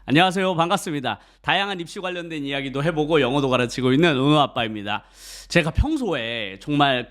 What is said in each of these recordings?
안녕하세요. 반갑습니다. 다양한 입시 관련된 이야기도 해보고 영어도 가르치고 있는 은호아빠입니다. 제가 평소에 정말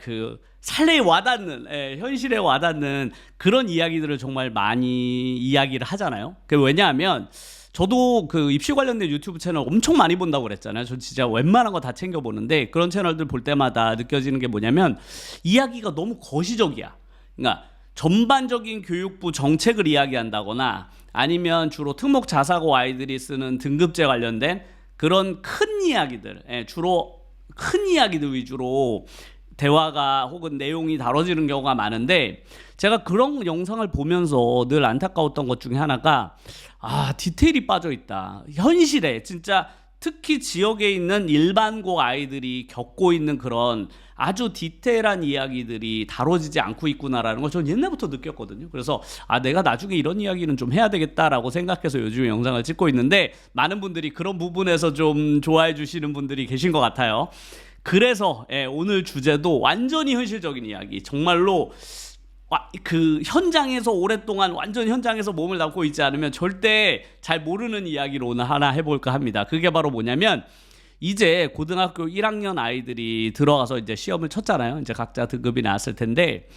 살레에 와닿는, 현실에 와닿는 그런 이야기들을 정말 많이 이야기를 하잖아요. 왜냐하면 저도 입시 관련된 유튜브 채널 엄청 많이 본다고 그랬잖아요. 전 진짜 웬만한 거 다 챙겨보는데 그런 채널들 볼 때마다 느껴지는 게 뭐냐면 이야기가 너무 거시적이야. 그러니까 전반적인 교육부 정책을 이야기한다거나 아니면 주로 특목 자사고 아이들이 쓰는 등급제 관련된 그런 큰 이야기들, 주로 큰 이야기들 위주로 대화가 혹은 내용이 다뤄지는 경우가 많은데, 제가 그런 영상을 보면서 늘 안타까웠던 것 중에 하나가 디테일이 빠져 있다. 현실에 진짜 특히 지역에 있는 일반고 아이들이 겪고 있는 그런 아주 디테일한 이야기들이 다뤄지지 않고 있구나라는 걸 저는 옛날부터 느꼈거든요. 그래서 내가 나중에 이런 이야기는 좀 해야 되겠다라고 생각해서 요즘에 영상을 찍고 있는데, 많은 분들이 그런 부분에서 좀 좋아해 주시는 분들이 계신 것 같아요. 그래서 오늘 주제도 완전히 현실적인 이야기, 정말로 현장에서 오랫동안 완전 현장에서 몸을 담고 있지 않으면 절대 잘 모르는 이야기로 오늘 하나 해볼까 합니다. 그게 바로 뭐냐면, 이제 고등학교 1학년 아이들이 들어가서 이제 시험을 쳤잖아요. 이제 각자 등급이 나왔을 텐데,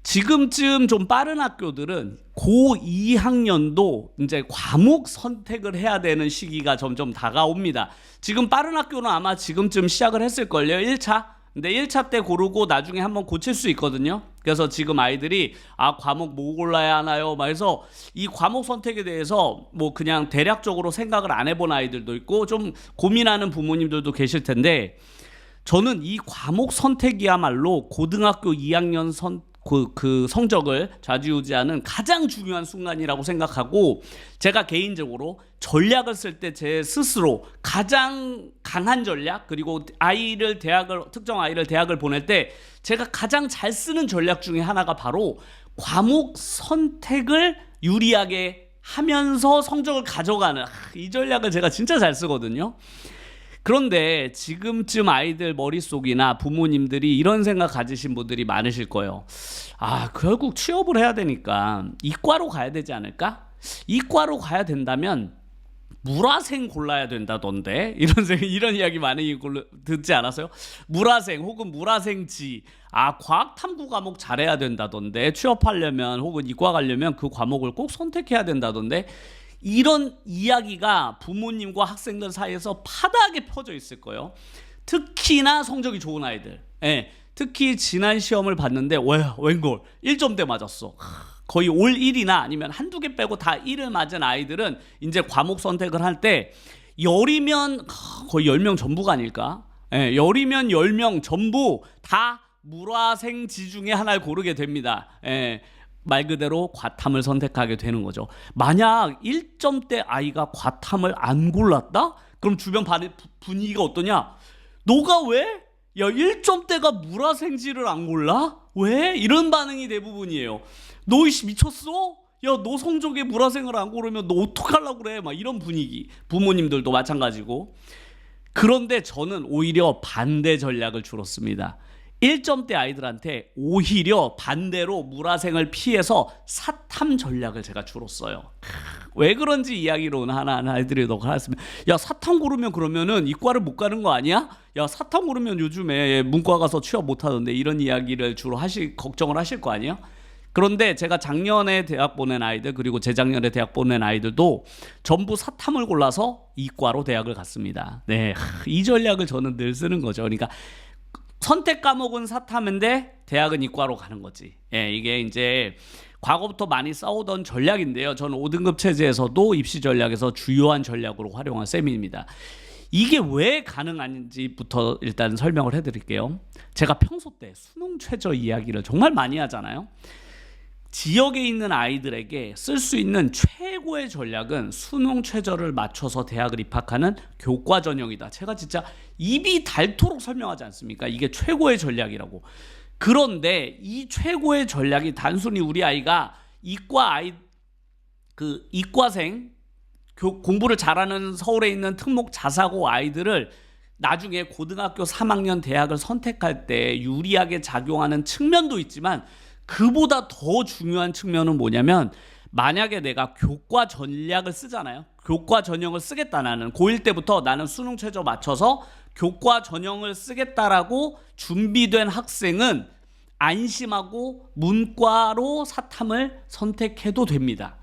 지금쯤 좀 빠른 학교들은 고2학년도 이제 과목 선택을 해야 되는 시기가 점점 다가옵니다. 지금 빠른 학교는 아마 지금쯤 시작을 했을걸요. 1차. 근데 1차 때 고르고 나중에 한번 고칠 수 있거든요. 그래서 지금 아이들이 과목 뭐 골라야 하나요? 막 해서 이 과목 선택에 대해서 뭐 그냥 대략적으로 생각을 안 해본 아이들도 있고 좀 고민하는 부모님들도 계실 텐데, 저는 이 과목 선택이야말로 고등학교 2학년 성적을 좌지우지하는 가장 중요한 순간이라고 생각하고, 제가 개인적으로 전략을 쓸 때 제 스스로 가장 강한 전략, 그리고 특정 아이를 대학을 보낼 때 제가 가장 잘 쓰는 전략 중에 하나가 바로 과목 선택을 유리하게 하면서 성적을 가져가는 이 전략을 제가 진짜 잘 쓰거든요. 그런데 지금쯤 아이들 머릿속이나 부모님들이 이런 생각 가지신 분들이 많으실 거예요. 결국 취업을 해야 되니까 이과로 가야 되지 않을까? 이과로 가야 된다면 물화생 골라야 된다던데, 이런 이야기 많이 듣지 않았어요? 물화생 혹은 물화생지, 과학 탐구 과목 잘해야 된다던데, 취업하려면 혹은 이과 가려면 그 과목을 꼭 선택해야 된다던데, 이런 이야기가 부모님과 학생들 사이에서 파다하게 퍼져 있을 거예요. 특히나 성적이 좋은 아이들, 특히 지난 시험을 봤는데 웬걸 1점대 맞았어. 거의 올 1이나 아니면 한두 개 빼고 다 1을 맞은 아이들은 이제 과목 선택을 할 때 열이면 거의 10명 전부가 아닐까? 열이면 10명 전부 다 물화생지 중에 하나를 고르게 됩니다. 말 그대로 과탐을 선택하게 되는 거죠. 만약 1점대 아이가 과탐을 안 골랐다? 그럼 주변 분위기가 어떠냐? 너가 왜? 야, 1점대가 물화생지를 안 골라? 왜? 이런 반응이 대부분이에요. 너 이씨 미쳤어? 야, 너 성적에 물화생을 안 고르면 너 어떡하려고 그래? 막 이런 분위기. 부모님들도 마찬가지고. 그런데 저는 오히려 반대 전략을 주로 씁니다. 1점대 아이들한테 오히려 반대로 물화생을 피해서 사탐 전략을 제가 주로 써요. 왜 그런지 이야기로 하나하나 해드리도록 하겠습니다. 야, 사탐 고르면 그러면은 이과를 못 가는 거 아니야? 야, 사탐 고르면 요즘에 문과 가서 취업 못 하던데, 이런 이야기를 주로 걱정을 하실 거 아니에요? 그런데 제가 작년에 대학 보낸 아이들, 그리고 재작년에 대학 보낸 아이들도 전부 사탐을 골라서 이과로 대학을 갔습니다. 이 전략을 저는 늘 쓰는 거죠. 그러니까 선택 과목은 사탐인데 대학은 이과로 가는 거지. 이게 이제 과거부터 많이 싸우던 전략인데요. 저는 5등급 체제에서도 입시 전략에서 주요한 전략으로 활용한 셈입니다. 이게 왜 가능한지부터 일단 설명을 해드릴게요. 제가 평소 때 수능 최저 이야기를 정말 많이 하잖아요. 지역에 있는 아이들에게 쓸 수 있는 최고의 전략은 수능 최저를 맞춰서 대학을 입학하는 교과 전형이다. 제가 진짜 입이 닮도록 설명하지 않습니까? 이게 최고의 전략이라고. 그런데 이 최고의 전략이 단순히 우리 아이가 이과생, 공부를 잘하는 서울에 있는 특목 자사고 아이들을 나중에 고등학교 3학년 대학을 선택할 때 유리하게 작용하는 측면도 있지만, 그보다 더 중요한 측면은 뭐냐면, 만약에 내가 교과 전략을 쓰잖아요. 교과 전형을 쓰겠다. 나는 고1 때부터 나는 수능 최저 맞춰서 교과 전형을 쓰겠다라고 준비된 학생은 안심하고 문과로 사탐을 선택해도 됩니다.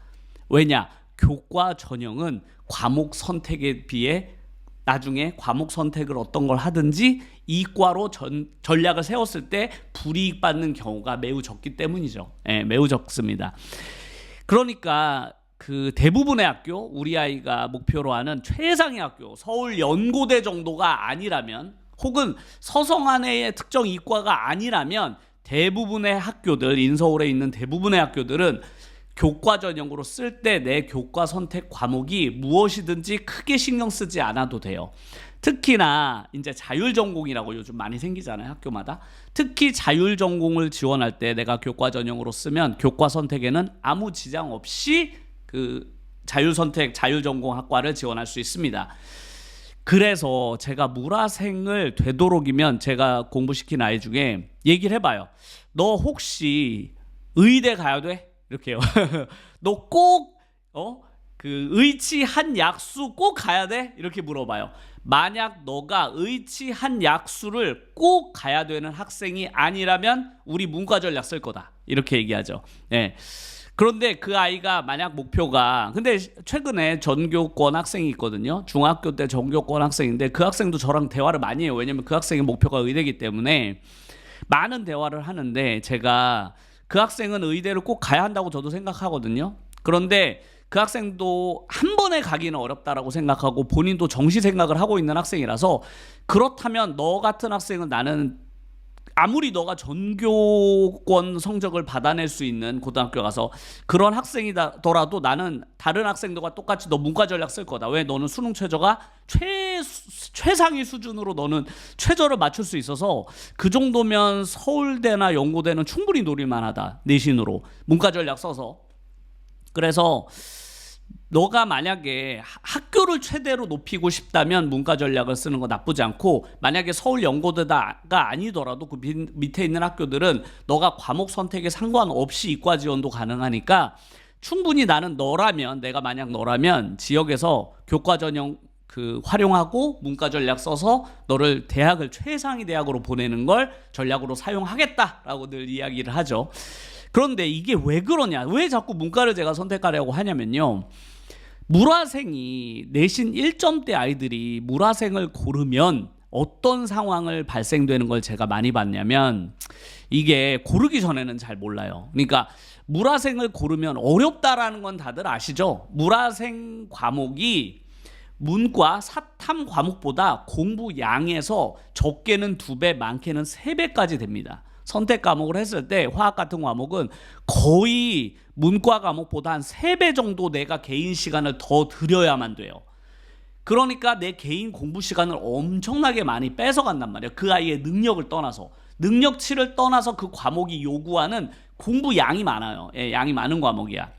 왜냐? 교과 전형은 과목 선택에 비해 나중에 과목 선택을 어떤 걸 하든지 이과로 전략을 세웠을 때 불이익 받는 경우가 매우 적기 때문이죠. 매우 적습니다. 그러니까 그 대부분의 학교, 우리 아이가 목표로 하는 최상의 학교, 서울 연고대 정도가 아니라면, 혹은 서성안의 특정 이과가 아니라면 대부분의 학교들, 인서울에 있는 대부분의 학교들은 교과 전형으로 쓸 때 내 교과 선택 과목이 무엇이든지 크게 신경 쓰지 않아도 돼요. 특히나 이제 자율전공이라고 요즘 많이 생기잖아요, 학교마다. 특히 자율전공을 지원할 때 내가 교과 전형으로 쓰면 교과 선택에는 아무 지장 없이 그 자율선택, 자율전공 학과를 지원할 수 있습니다. 그래서 제가 물화생을 되도록이면 제가 공부시킨 아이 중에 얘기를 해봐요. 너 혹시 의대 가야 돼? 이렇게요. 너 꼭 그 의치한 약수 꼭 가야 돼? 이렇게 물어봐요. 만약 너가 의치한 약수를 꼭 가야 되는 학생이 아니라면 우리 문과 전략 쓸 거다. 이렇게 얘기하죠. 네. 그런데 그 아이가 만약 목표가, 근데 최근에 전교권 학생이 있거든요. 중학교 때 전교권 학생인데 그 학생도 저랑 대화를 많이 해요. 왜냐면 그 학생의 목표가 의대이기 때문에 많은 대화를 하는데, 제가 그 학생은 의대를 꼭 가야 한다고 저도 생각하거든요. 그런데 그 학생도 한 번에 가기는 어렵다라고 생각하고 본인도 정시 생각을 하고 있는 학생이라서, 그렇다면 너 같은 학생은 나는 아무리 너가 전교권 성적을 받아낼 수 있는 고등학교 가서 그런 학생이더라도 나는 다른 학생들과 똑같이 너 문과 전략 쓸 거다. 왜? 너는 수능 최저가 최상위 수준으로 너는 최저를 맞출 수 있어서 그 정도면 서울대나 연고대는 충분히 노릴만하다. 내신으로 문과 전략 써서. 그래서 너가 만약에 학교를 최대로 높이고 싶다면 문과 전략을 쓰는 거 나쁘지 않고, 만약에 서울 연고대가 아니더라도 그 밑에 있는 학교들은 너가 과목 선택에 상관없이 이과 지원도 가능하니까 충분히 나는 내가 만약 너라면 지역에서 교과 전형 그 활용하고 문과 전략 써서 너를 대학을 최상위 대학으로 보내는 걸 전략으로 사용하겠다라고 늘 이야기를 하죠. 그런데 이게 왜 그러냐? 왜 자꾸 문과를 제가 선택하려고 하냐면요. 물화생이 내신 1점대 아이들이 물화생을 고르면 어떤 상황을 발생되는 걸 제가 많이 봤냐면, 이게 고르기 전에는 잘 몰라요. 그러니까 물화생을 고르면 어렵다라는 건 다들 아시죠? 물화생 과목이 문과 사탐 과목보다 공부 양에서 적게는 2배, 많게는 3배까지 됩니다. 선택 과목을 했을 때 화학 같은 과목은 거의 문과 과목보다 한 3배 정도 내가 개인 시간을 더 들여야만 돼요. 그러니까 내 개인 공부 시간을 엄청나게 많이 뺏어간단 말이에요. 그 아이의 능력을 떠나서, 능력치를 떠나서 그 과목이 요구하는 공부 양이 많아요. 양이 많은 과목이야.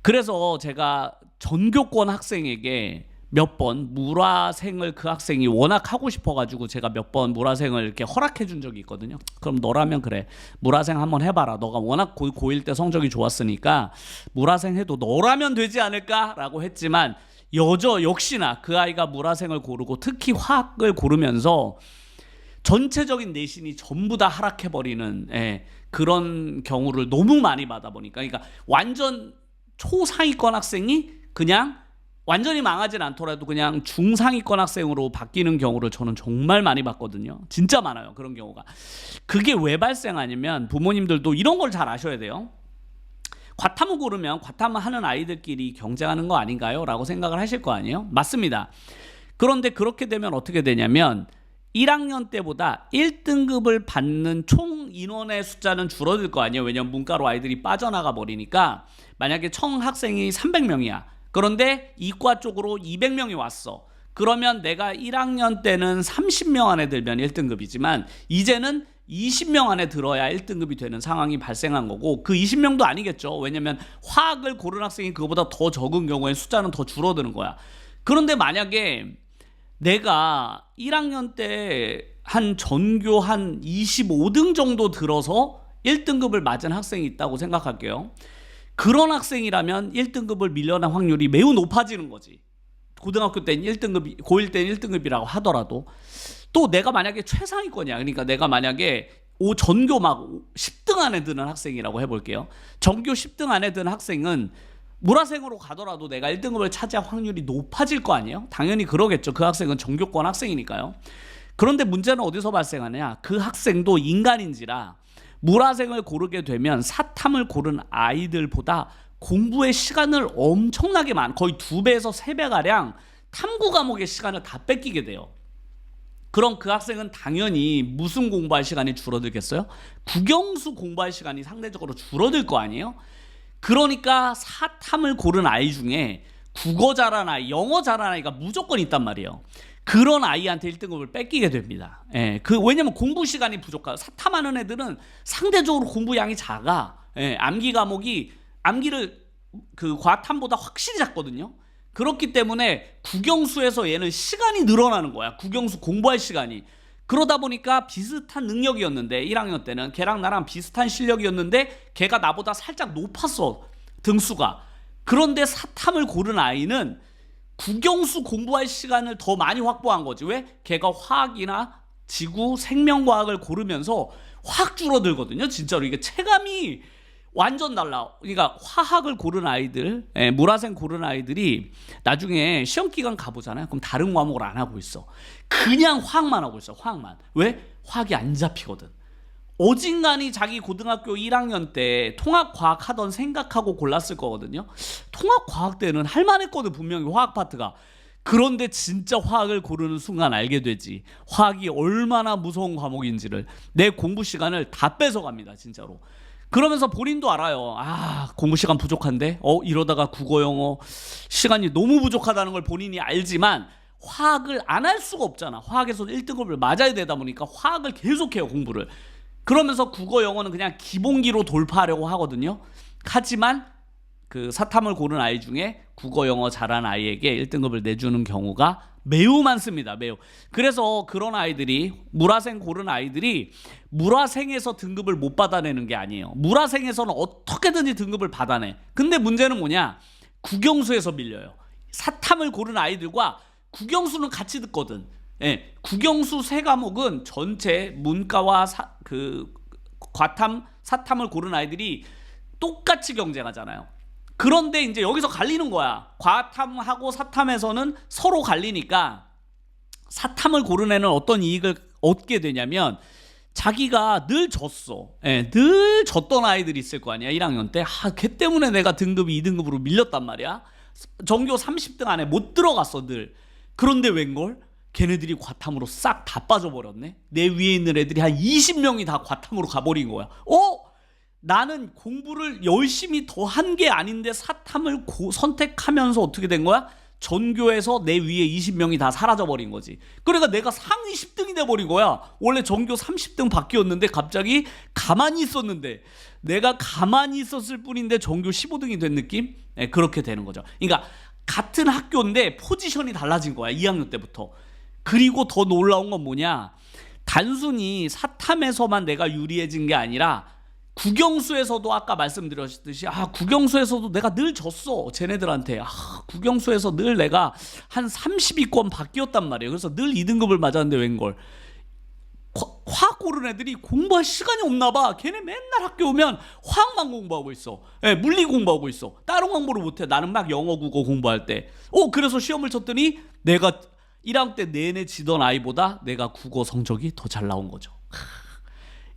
그래서 제가 전교권 학생에게 몇 번 물화생을, 그 학생이 워낙 하고 싶어가지고 제가 몇 번 물화생을 이렇게 허락해 준 적이 있거든요. 그럼 너라면 그래, 물화생 한번 해봐라. 너가 워낙 고1 때 성적이 좋았으니까 물화생 해도 너라면 되지 않을까라고 했지만, 역시나 그 아이가 물화생을 고르고 특히 화학을 고르면서 전체적인 내신이 전부 다 하락해버리는 그런 경우를 너무 많이 받아보니까, 그러니까 완전 초상위권 학생이 그냥 완전히 망하진 않더라도 그냥 중상위권 학생으로 바뀌는 경우를 저는 정말 많이 봤거든요. 진짜 많아요, 그런 경우가. 그게 왜 발생하냐면, 부모님들도 이런 걸 잘 아셔야 돼요. 과탐을 고르면 과탐을 하는 아이들끼리 경쟁하는 거 아닌가요? 라고 생각을 하실 거 아니에요? 맞습니다. 그런데 그렇게 되면 어떻게 되냐면 1학년 때보다 1등급을 받는 총 인원의 숫자는 줄어들 거 아니에요. 왜냐면 문과로 아이들이 빠져나가 버리니까. 만약에 총 학생이 300명이야. 그런데 이과 쪽으로 200명이 왔어. 그러면 내가 1학년 때는 30명 안에 들면 1등급이지만 이제는 20명 안에 들어야 1등급이 되는 상황이 발생한 거고, 그 20명도 아니겠죠. 왜냐면 화학을 고른 학생이 그거보다 더 적은 경우에 숫자는 더 줄어드는 거야. 그런데 만약에 내가 1학년 때 한 전교 한 25등 정도 들어서 1등급을 맞은 학생이 있다고 생각할게요. 그런 학생이라면 1등급을 밀려날 확률이 매우 높아지는 거지. 고등학교 때는 1등급, 고1 때는 1등급이라고 하더라도. 또 내가 만약에 최상위권이야. 그러니까 내가 만약에 전교 막 10등 안에 드는 학생이라고 해볼게요. 전교 10등 안에 드는 학생은 물화생으로 가더라도 내가 1등급을 차지할 확률이 높아질 거 아니에요? 당연히 그러겠죠. 그 학생은 전교권 학생이니까요. 그런데 문제는 어디서 발생하느냐? 그 학생도 인간인지라 물화생을 고르게 되면 사탐을 고른 아이들보다 공부의 시간을 엄청나게 거의 2배에서 3배가량 탐구 과목의 시간을 다 뺏기게 돼요. 그럼 그 학생은 당연히 무슨 공부할 시간이 줄어들겠어요? 국영수 공부할 시간이 상대적으로 줄어들 거 아니에요? 그러니까 사탐을 고른 아이 중에 국어 잘하는 아이, 영어 잘하는 아이가 무조건 있단 말이에요. 그런 아이한테 1등급을 뺏기게 됩니다. 예, 왜냐면 공부 시간이 부족하고 사탐하는 애들은 상대적으로 공부량이 작아. 예, 암기를 그 과탐보다 확실히 작거든요. 그렇기 때문에 국영수에서 얘는 시간이 늘어나는 거야. 국영수 공부할 시간이. 그러다 보니까 비슷한 능력이었는데 1학년 때는 걔랑 나랑 비슷한 실력이었는데 걔가 나보다 살짝 높았어. 등수가. 그런데 사탐을 고른 아이는 국영수 공부할 시간을 더 많이 확보한 거지. 왜? 걔가 화학이나 지구, 생명과학을 고르면서 확 줄어들거든요. 진짜로 이게 체감이 완전 달라. 그러니까 화학을 고른 아이들, 물화생 고른 아이들이 나중에 시험 기간 가보잖아요. 그럼 다른 과목을 안 하고 있어. 그냥 화학만 하고 있어. 화학만. 왜? 화학이 안 잡히거든. 어진간히 자기 고등학교 1학년 때 통합과학 하던 생각하고 골랐을 거거든요. 통합과학 때는 할만했거든, 분명히 화학 파트가. 그런데 진짜 화학을 고르는 순간 알게 되지. 화학이 얼마나 무서운 과목인지를. 내 공부 시간을 다 뺏어갑니다, 진짜로. 그러면서 본인도 알아요. 공부 시간 부족한데? 이러다가 국어, 영어 시간이 너무 부족하다는 걸 본인이 알지만 화학을 안 할 수가 없잖아. 화학에서 1등급을 맞아야 되다 보니까 화학을 계속해요, 공부를. 그러면서 국어, 영어는 그냥 기본기로 돌파하려고 하거든요. 하지만 그 사탐을 고른 아이 중에 국어, 영어 잘하는 아이에게 1등급을 내주는 경우가 매우 많습니다. 매우. 그래서 그런 아이들이, 물화생 고른 아이들이 물화생에서 등급을 못 받아내는 게 아니에요. 물화생에서는 어떻게든지 등급을 받아내. 근데 문제는 뭐냐? 국영수에서 밀려요. 사탐을 고른 아이들과 국영수는 같이 듣거든. 예, 국영수 3과목은 전체 문과와 과탐, 사탐을 고른 아이들이 똑같이 경쟁하잖아요. 그런데 이제 여기서 갈리는 거야. 과탐하고 사탐에서는 서로 갈리니까 사탐을 고른 애는 어떤 이익을 얻게 되냐면 자기가 늘 졌어. 예, 늘 졌던 아이들이 있을 거 아니야. 1학년 때. 걔 때문에 내가 등급이 2등급으로 밀렸단 말이야. 전교 30등 안에 못 들어갔어, 늘. 그런데 웬걸? 걔네들이 과탐으로 싹 다 빠져버렸네. 내 위에 있는 애들이 한 20명이 다 과탐으로 가버린 거야. 나는 공부를 열심히 더 한 게 아닌데 사탐을 선택하면서 어떻게 된 거야? 전교에서 내 위에 20명이 다 사라져버린 거지. 그러니까 내가 상위 10등이 돼버린 거야. 원래 전교 30등 밖이었는데 갑자기 가만히 있었는데 내가 가만히 있었을 뿐인데 전교 15등이 된 느낌? 네, 그렇게 되는 거죠. 그러니까 같은 학교인데 포지션이 달라진 거야. 2학년 때부터. 그리고 더 놀라운 건 뭐냐? 단순히 사탐에서만 내가 유리해진 게 아니라 국영수에서도 아까 말씀드렸듯이 국영수에서도 내가 늘 졌어. 쟤네들한테. 국영수에서 늘 내가 한 30위권 밖이었단 말이에요. 그래서 늘 2등급을 맞았는데 웬걸. 화학 고른 애들이 공부할 시간이 없나 봐. 걔네 맨날 학교 오면 화학만 공부하고 있어. 물리 공부하고 있어. 다른 공부를 못해. 나는 막 영어, 국어 공부할 때. 그래서 시험을 쳤더니 내가 1학년 때 내내 지던 아이보다 내가 국어 성적이 더 잘 나온 거죠.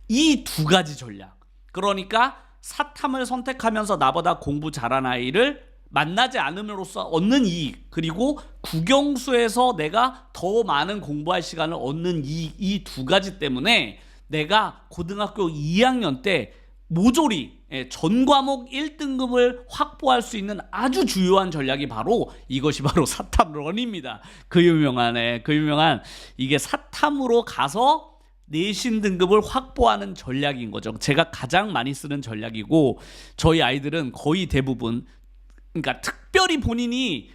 이 두 가지 전략. 그러니까 사탐을 선택하면서 나보다 공부 잘한 아이를 만나지 않음으로써 얻는 이익, 그리고 국영수에서 내가 더 많은 공부할 시간을 얻는 이익, 이 두 가지 때문에 내가 고등학교 2학년 때 모조리 전 과목 1등급을 확보할 수 있는 아주 주요한 전략이 이것이 바로 사탐런입니다. 그 유명한 이게 사탐으로 가서 내신 등급을 확보하는 전략인 거죠. 제가 가장 많이 쓰는 전략이고 저희 아이들은 거의 대부분, 그러니까 특별히 본인이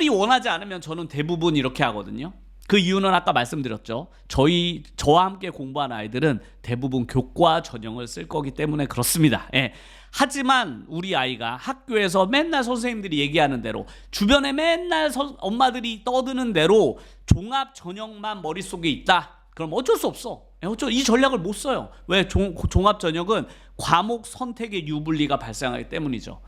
원하지 않으면 저는 대부분 이렇게 하거든요. 그 이유는 아까 말씀드렸죠. 저와 함께 공부한 아이들은 대부분 교과 전형을 쓸 거기 때문에 그렇습니다. 예. 하지만 우리 아이가 학교에서 맨날 선생님들이 얘기하는 대로, 주변에 맨날 엄마들이 떠드는 대로 종합 전형만 머릿속에 있다. 그럼 어쩔 수 없어. 이 전략을 못 써요. 왜? 종합 전형은 과목 선택의 유불리가 발생하기 때문이죠.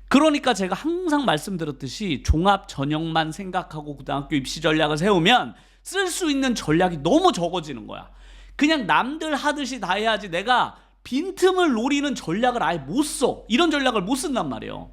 그러니까 제가 항상 말씀드렸듯이 종합 전형만 생각하고 고등학교 입시 전략을 세우면 쓸 수 있는 전략이 너무 적어지는 거야. 그냥 남들 하듯이 다 해야지 내가 빈틈을 노리는 전략을 아예 못 써. 이런 전략을 못 쓴단 말이에요.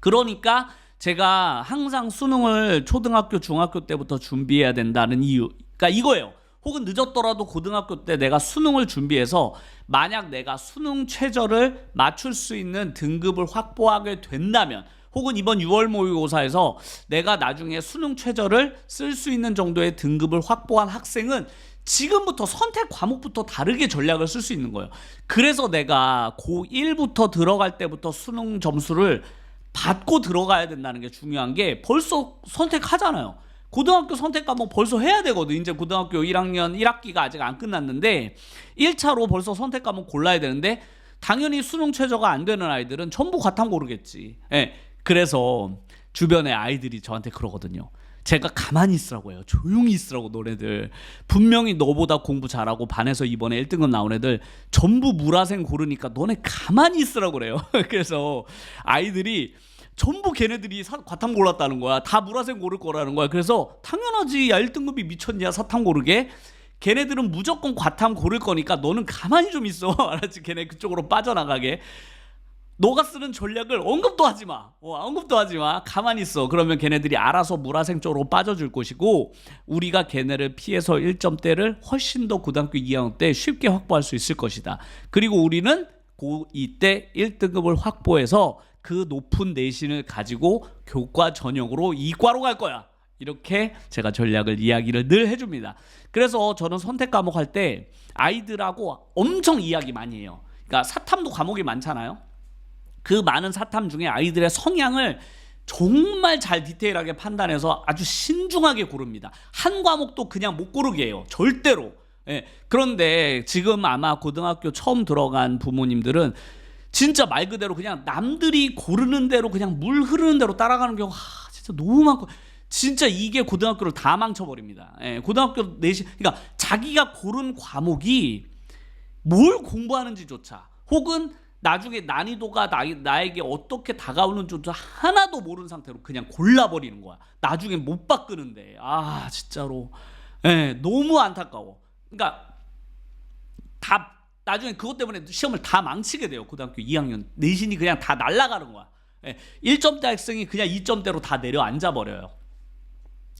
그러니까 제가 항상 수능을 초등학교, 중학교 때부터 준비해야 된다는 이유가 이거예요. 혹은 늦었더라도 고등학교 때 내가 수능을 준비해서 만약 내가 수능 최저를 맞출 수 있는 등급을 확보하게 된다면, 혹은 이번 6월 모의고사에서 내가 나중에 수능 최저를 쓸 수 있는 정도의 등급을 확보한 학생은 지금부터 선택 과목부터 다르게 전략을 쓸 수 있는 거예요. 그래서 내가 고1부터 들어갈 때부터 수능 점수를 받고 들어가야 된다는 게 중요한 게, 벌써 선택하잖아요. 고등학교 선택 과목 벌써 해야 되거든. 이제 고등학교 1학년 1학기가 아직 안 끝났는데 1차로 벌써 선택 과목 골라야 되는데, 당연히 수능 최저가 안 되는 아이들은 전부 과탐 고르겠지. 예. 그래서 주변에 아이들이 저한테 그러거든요. 제가 가만히 있으라고 해요. 조용히 있으라고. 너네들 분명히 너보다 공부 잘하고 반에서 이번에 1등급 나온 애들 전부 물화생 고르니까 너네 가만히 있으라고 그래요. 그래서 아이들이 전부 걔네들이 과탐 골랐다는 거야. 다 물화생 고를 거라는 거야. 그래서 당연하지. 야, 1등급이 미쳤냐 사탐 고르게. 걔네들은 무조건 과탐 고를 거니까 너는 가만히 좀 있어. 알았지? 걔네 그쪽으로 빠져나가게. 너가 쓰는 전략을 언급도 하지 마. 언급도 하지 마. 가만히 있어. 그러면 걔네들이 알아서 물화생 쪽으로 빠져줄 것이고, 우리가 걔네를 피해서 1점대를 훨씬 더 고등학교 2학년 때 쉽게 확보할 수 있을 것이다. 그리고 우리는 고2 때 1등급을 확보해서 그 높은 내신을 가지고 교과 전형으로 이과로 갈 거야. 이렇게 제가 전략을 이야기를 늘 해줍니다. 그래서 저는 선택 과목 할 때 아이들하고 엄청 이야기 많이 해요. 그러니까 사탐도 과목이 많잖아요. 그 많은 사탐 중에 아이들의 성향을 정말 잘 디테일하게 판단해서 아주 신중하게 고릅니다. 한 과목도 그냥 못 고르게 해요. 절대로. 예. 그런데 지금 아마 고등학교 처음 들어간 부모님들은 진짜 말 그대로 그냥 남들이 고르는 대로 그냥 물 흐르는 대로 따라가는 경우가 진짜 너무 많고, 진짜 이게 고등학교를 다 망쳐버립니다. 예. 고등학교 내신, 그러니까 자기가 고른 과목이 뭘 공부하는지조차, 혹은 나중에 난이도가 나에게 어떻게 다가오는지조차 하나도 모르는 상태로 그냥 골라버리는 거야. 나중에 못 바꾸는데. 진짜로. 예, 너무 안타까워. 그러니까 나중에 그것 때문에 시험을 다 망치게 돼요. 고등학교 2학년 내신이 그냥 다 날아가는 거야. 예, 1점대 학생이 그냥 2점대로 다 내려앉아 버려요.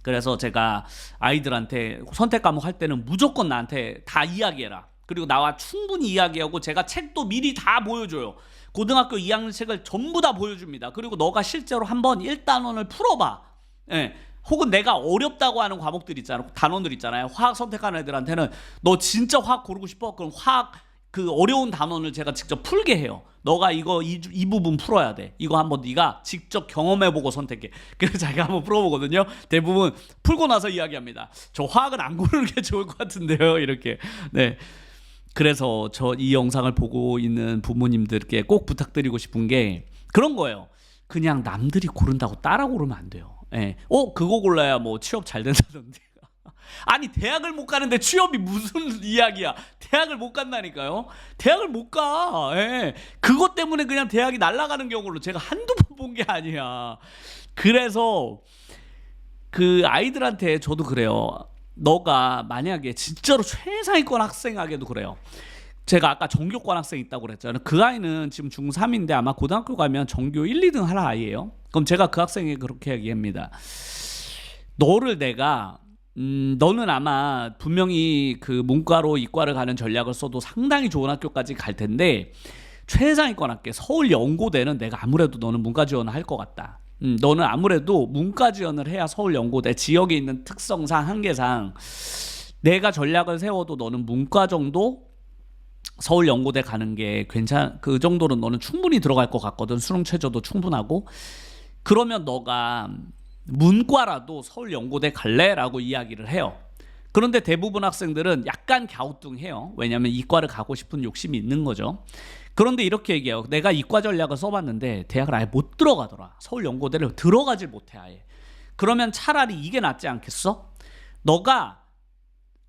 그래서 제가 아이들한테 선택 과목 할 때는 무조건 나한테 다 이야기해라. 그리고 나와 충분히 이야기하고, 제가 책도 미리 다 보여줘요. 고등학교 2학년 책을 전부 다 보여줍니다. 그리고 너가 실제로 한번 1단원을 풀어봐. 예. 혹은 내가 어렵다고 하는 과목들 있잖아요. 단원들 있잖아요. 화학 선택하는 애들한테는 너 진짜 화학 고르고 싶어? 그럼 화학 그 어려운 단원을 제가 직접 풀게 해요. 너가 이거 이 부분 풀어야 돼. 이거 한번 네가 직접 경험해보고 선택해. 그래서 제가 한번 풀어보거든요. 대부분 풀고 나서 이야기합니다. 저 화학은 안 고르는 게 좋을 것 같은데요. 이렇게. 네. 그래서 저 이 영상을 보고 있는 부모님들께 꼭 부탁드리고 싶은 게 그런 거예요. 그냥 남들이 고른다고 따라 고르면 안 돼요. 예. 그거 골라야 뭐 취업 잘 된다던데. 아니, 대학을 못 가는데 취업이 무슨 이야기야. 대학을 못 간다니까요. 대학을 못 가. 예. 그것 때문에 그냥 대학이 날아가는 경우로 제가 한두 번 본 게 아니야. 그래서 그 아이들한테 저도 그래요. 너가 만약에 진짜로 최상위권 학생에게도 그래요. 제가 아까 전교권 학생 있다고 그랬잖아요. 그 아이는 지금 중3인데 아마 고등학교 가면 전교 1, 2등 할 아이예요. 그럼 제가 그 학생에게 그렇게 얘기합니다. 너를 내가 너는 아마 분명히 그 문과로 이과를 가는 전략을 써도 상당히 좋은 학교까지 갈 텐데, 최상위권 학교 서울연고대는 내가 아무래도 너는 문과 지원을 할 것 같다. 너는 아무래도 문과 지원을 해야 서울연고대 지역에 있는 특성상 한계상 내가 전략을 세워도 너는 문과 정도 서울연고대 가는 게 그 정도는 너는 충분히 들어갈 것 같거든. 수능 최저도 충분하고. 그러면 너가 문과라도 서울연고대 갈래라고 이야기를 해요. 그런데 대부분 학생들은 약간 갸우뚱해요. 왜냐하면 이과를 가고 싶은 욕심이 있는 거죠. 그런데 이렇게 얘기해요. 내가 이과 전략을 써봤는데 대학을 아예 못 들어가더라. 서울연고대를 들어가질 못해 아예. 그러면 차라리 이게 낫지 않겠어? 너가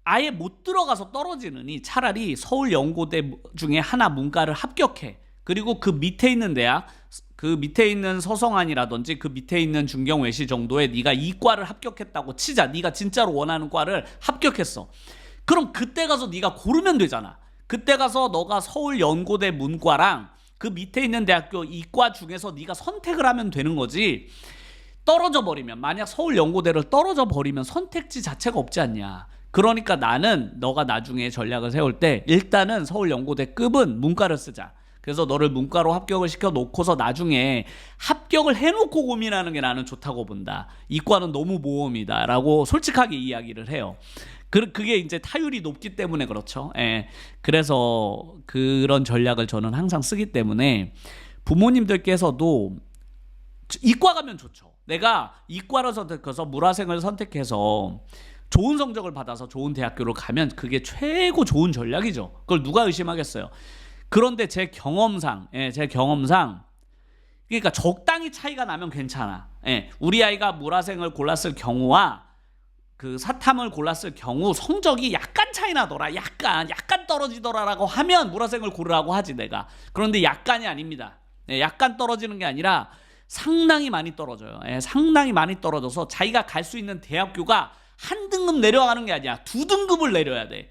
아예 못 들어가서 떨어지느니 차라리 서울연고대 중에 하나 문과를 합격해. 그리고 그 밑에 있는 대학, 그 밑에 있는 서성한이라든지 그 밑에 있는 중경외시 정도에 네가 이과를 합격했다고 치자. 네가 진짜로 원하는 과를 합격했어. 그럼 그때 가서 네가 고르면 되잖아. 그때 가서 너가 서울연고대 문과랑 그 밑에 있는 대학교 이과 중에서 네가 선택을 하면 되는 거지. 떨어져 버리면, 만약 서울연고대를 떨어져 버리면 선택지 자체가 없지 않냐. 그러니까 나는 너가 나중에 전략을 세울 때 일단은 서울연고대급은 문과를 쓰자. 그래서 너를 문과로 합격을 시켜 놓고서 나중에 합격을 해놓고 고민하는 게 나는 좋다고 본다. 이과는 너무 모험이다 라고 솔직하게 이야기를 해요. 그게 이제 타율이 높기 때문에 그렇죠. 예. 그래서 그런 전략을 저는 항상 쓰기 때문에 부모님들께서도 이과 가면 좋죠. 내가 이과를 선택해서 문화생을 선택해서 좋은 성적을 받아서 좋은 대학교로 가면 그게 최고 좋은 전략이죠. 그걸 누가 의심하겠어요. 그런데 제 경험상 그러니까 적당히 차이가 나면 괜찮아. 우리 아이가 문화생을 골랐을 경우와 그 사탐을 골랐을 경우 성적이 약간 차이 나더라. 약간 떨어지더라라고 하면 문화생을 고르라고 하지 내가. 그런데 약간이 아닙니다. 약간 떨어지는 게 아니라 상당히 많이 떨어져요. 상당히 많이 떨어져서 자기가 갈 수 있는 대학교가 한 등급 내려가는 게 아니야. 2등급을 내려야 돼.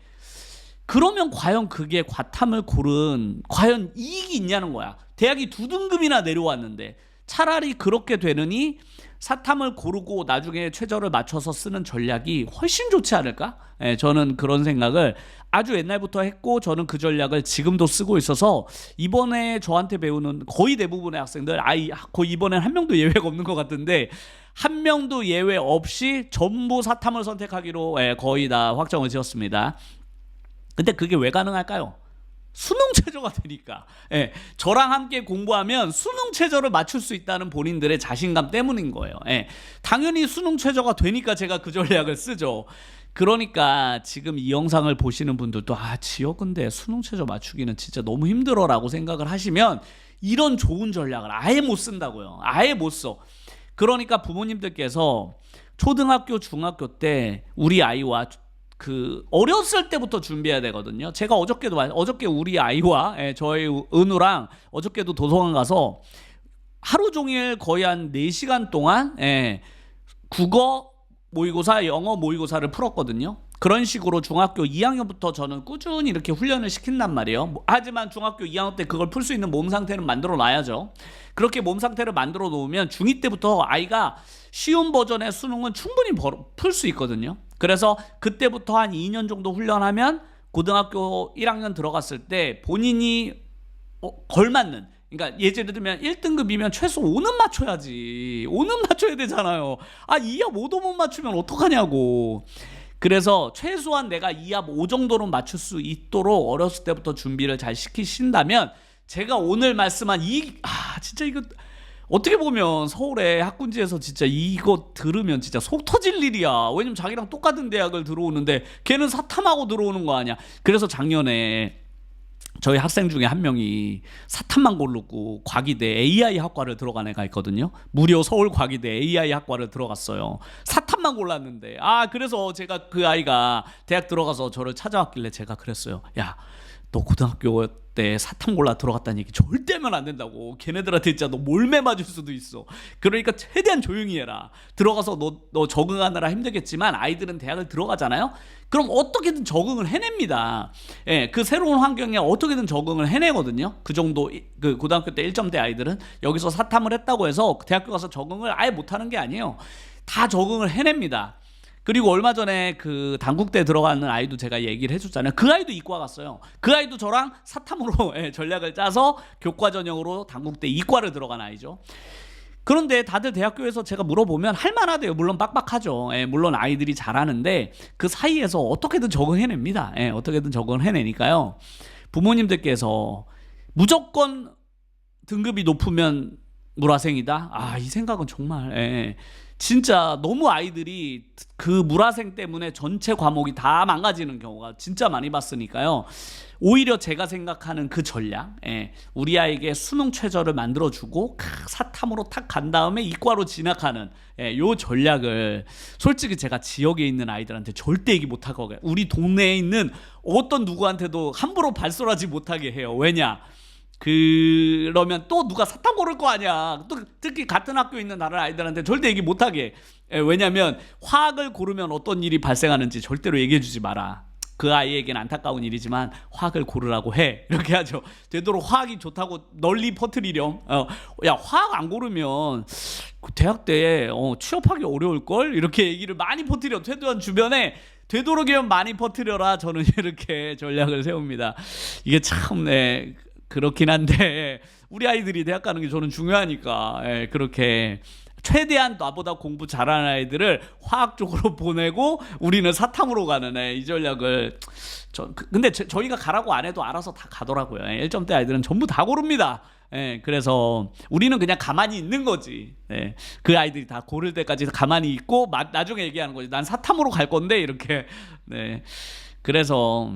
그러면 과연 그게 과탐을 고른 과연 이익이 있냐는 거야. 대학이 2등급이나 내려왔는데 차라리 그렇게 되느니 사탐을 고르고 나중에 최저를 맞춰서 쓰는 전략이 훨씬 좋지 않을까? 저는 그런 생각을 아주 옛날부터 했고 저는 그 전략을 지금도 쓰고 있어서 이번에 저한테 배우는 거의 대부분의 학생들 거의 이번엔 한 명도 예외가 없는 것 같은데 한 명도 예외 없이 전부 사탐을 선택하기로 거의 다 확정을 지었습니다. 근데 그게 왜 가능할까요? 수능 최저가 되니까. 저랑 함께 공부하면 수능 최저를 맞출 수 있다는 본인들의 자신감 때문인 거예요. 당연히 수능 최저가 되니까 제가 그 전략을 쓰죠. 그러니까 지금 이 영상을 보시는 분들도 지역 근데 수능 최저 맞추기는 진짜 너무 힘들어라고 생각을 하시면 이런 좋은 전략을 아예 못 쓴다고요. 아예 못 써. 그러니까 부모님들께서 초등학교, 중학교 때 우리 아이와 어렸을 때부터 준비해야 되거든요. 제가 어저께 우리 아이와 저희 은우랑 어저께도 도서관 가서 하루 종일 거의 한 4시간 동안 국어 모의고사, 영어 모의고사를 풀었거든요. 그런 식으로 중학교 2학년부터 저는 꾸준히 이렇게 훈련을 시킨단 말이에요. 하지만 중학교 2학년 때 그걸 풀 수 있는 몸 상태는 만들어 놔야죠. 그렇게 몸 상태를 만들어 놓으면 중2 때부터 아이가 쉬운 버전의 수능은 충분히 풀 수 있거든요. 그래서 그때부터 한 2년 정도 훈련하면 고등학교 1학년 들어갔을 때 본인이 걸맞는, 그러니까 예를 들면 1등급이면 최소 5는 맞춰야지. 5는 맞춰야 되잖아요. 2합 5도 못 맞추면 어떡하냐고. 그래서 최소한 내가 2합 5 정도는 맞출 수 있도록 어렸을 때부터 준비를 잘 시키신다면 제가 오늘 말씀한 진짜 이거 어떻게 보면 서울의 학군지에서 진짜 이거 들으면 진짜 속 터질 일이야. 왜냐면 자기랑 똑같은 대학을 들어오는데 걔는 사탐하고 들어오는 거 아니야. 그래서 작년에 저희 학생 중에 한 명이 사탐만 고르고 과기대 AI 학과를 들어간 애가 있거든요. 무려 서울 과기대 AI 학과를 들어갔어요. 사탐만 골랐는데. 그래서 제가 그 아이가 대학 들어가서 저를 찾아왔길래 제가 그랬어요. 야, 너 고등학교 때 사탐 골라 들어갔다는 얘기 절대 하면 안 된다고. 걔네들한테 진짜 너 몰매 맞을 수도 있어. 그러니까 최대한 조용히 해라. 들어가서 너 적응하느라 힘들겠지만 아이들은 대학을 들어가잖아요. 그럼 어떻게든 적응을 해냅니다. 그 새로운 환경에 어떻게든 적응을 해내거든요. 그 정도 그 고등학교 때 1점대 아이들은 여기서 사탐을 했다고 해서 대학교 가서 적응을 아예 못하는 게 아니에요. 다 적응을 해냅니다. 그리고 얼마 전에 그 단국대 들어가는 아이도 제가 얘기를 해줬잖아요. 그 아이도 이과 갔어요. 그 아이도 저랑 사탐으로 전략을 짜서 교과 전형으로 단국대 이과를 들어간 아이죠. 그런데 다들 대학교에서 제가 물어보면 할만하대요. 물론 빡빡하죠. 물론 아이들이 잘하는데 그 사이에서 어떻게든 적응해냅니다. 어떻게든 적응을 해내니까요. 부모님들께서 무조건 등급이 높으면 물화생이다. 이 생각은 정말 진짜 너무 아이들이 그 물화생 때문에 전체 과목이 다 망가지는 경우가 진짜 많이 봤으니까요. 오히려 제가 생각하는 그 전략, 우리 아이에게 수능 최저를 만들어주고 사탐으로 탁 간 다음에 이과로 진학하는 요 전략을 솔직히 제가 지역에 있는 아이들한테 절대 얘기 못하고, 우리 동네에 있는 어떤 누구한테도 함부로 발설하지 못하게 해요. 왜냐? 그러면 또 누가 사탐 고를 거 아니야. 또 특히 같은 학교에 있는 다른 아이들한테 절대 얘기 못하게. 왜냐면 화학을 고르면 어떤 일이 발생하는지 절대로 얘기해주지 마라. 그 아이에게는 안타까운 일이지만 화학을 고르라고 해. 이렇게 하죠. 되도록 화학이 좋다고 널리 퍼뜨리렴. 야, 화학 안 고르면 대학 때 취업하기 어려울걸? 이렇게 얘기를 많이 퍼뜨려. 최대한 주변에 되도록이면 많이 퍼뜨려라. 저는 이렇게 전략을 세웁니다. 이게 참 그렇긴 한데 우리 아이들이 대학 가는 게 저는 중요하니까 그렇게 최대한 나보다 공부 잘하는 아이들을 화학 쪽으로 보내고 우리는 사탐으로 가는 이 전략을 근데 저희가 가라고 안 해도 알아서 다 가더라고요. 1점대 아이들은 전부 다 고릅니다. 그래서 우리는 그냥 가만히 있는 거지. 그 아이들이 다 고를 때까지 가만히 있고 나중에 얘기하는 거지. 난 사탐으로 갈 건데 이렇게. 그래서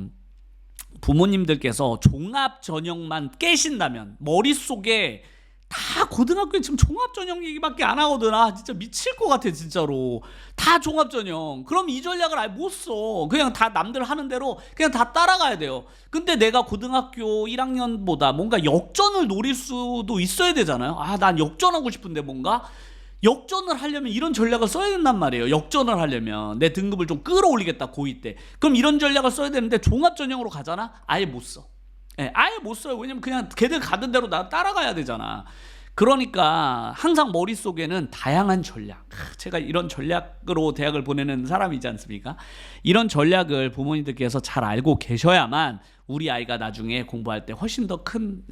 부모님들께서 종합 전형만 깨신다면, 머릿속에 다 고등학교에 지금 종합 전형 얘기밖에 안 하거든. 진짜 미칠 것 같아 진짜로. 다 종합 전형. 그럼 이 전략을 아예 못 써. 그냥 다 남들 하는 대로 그냥 다 따라가야 돼요. 근데 내가 고등학교 1학년보다 뭔가 역전을 노릴 수도 있어야 되잖아요. 난 역전하고 싶은데 뭔가 역전을 하려면 이런 전략을 써야 된단 말이에요. 역전을 하려면 내 등급을 좀 끌어올리겠다 고2 때. 그럼 이런 전략을 써야 되는데 종합 전형으로 가잖아. 아예 못 써. 아예 못 써요. 왜냐면 그냥 걔들 가던 대로 나 따라가야 되잖아. 그러니까 항상 머릿속에는 다양한 전략, 제가 이런 전략으로 대학을 보내는 사람이지 않습니까? 이런 전략을 부모님들께서 잘 알고 계셔야만 우리 아이가 나중에 공부할 때 훨씬 더 큰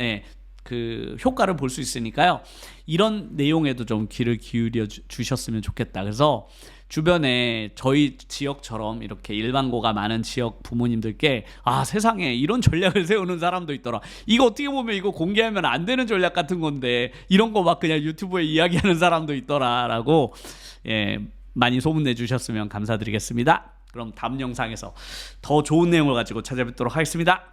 그 효과를 볼 수 있으니까요. 이런 내용에도 좀 귀를 기울여 주셨으면 좋겠다. 그래서 주변에 저희 지역처럼 이렇게 일반고가 많은 지역 부모님들께 세상에 이런 전략을 세우는 사람도 있더라. 이거 어떻게 보면 이거 공개하면 안 되는 전략 같은 건데 이런 거 막 그냥 유튜브에 이야기하는 사람도 있더라라고 많이 소문내 주셨으면 감사드리겠습니다. 그럼 다음 영상에서 더 좋은 내용을 가지고 찾아뵙도록 하겠습니다.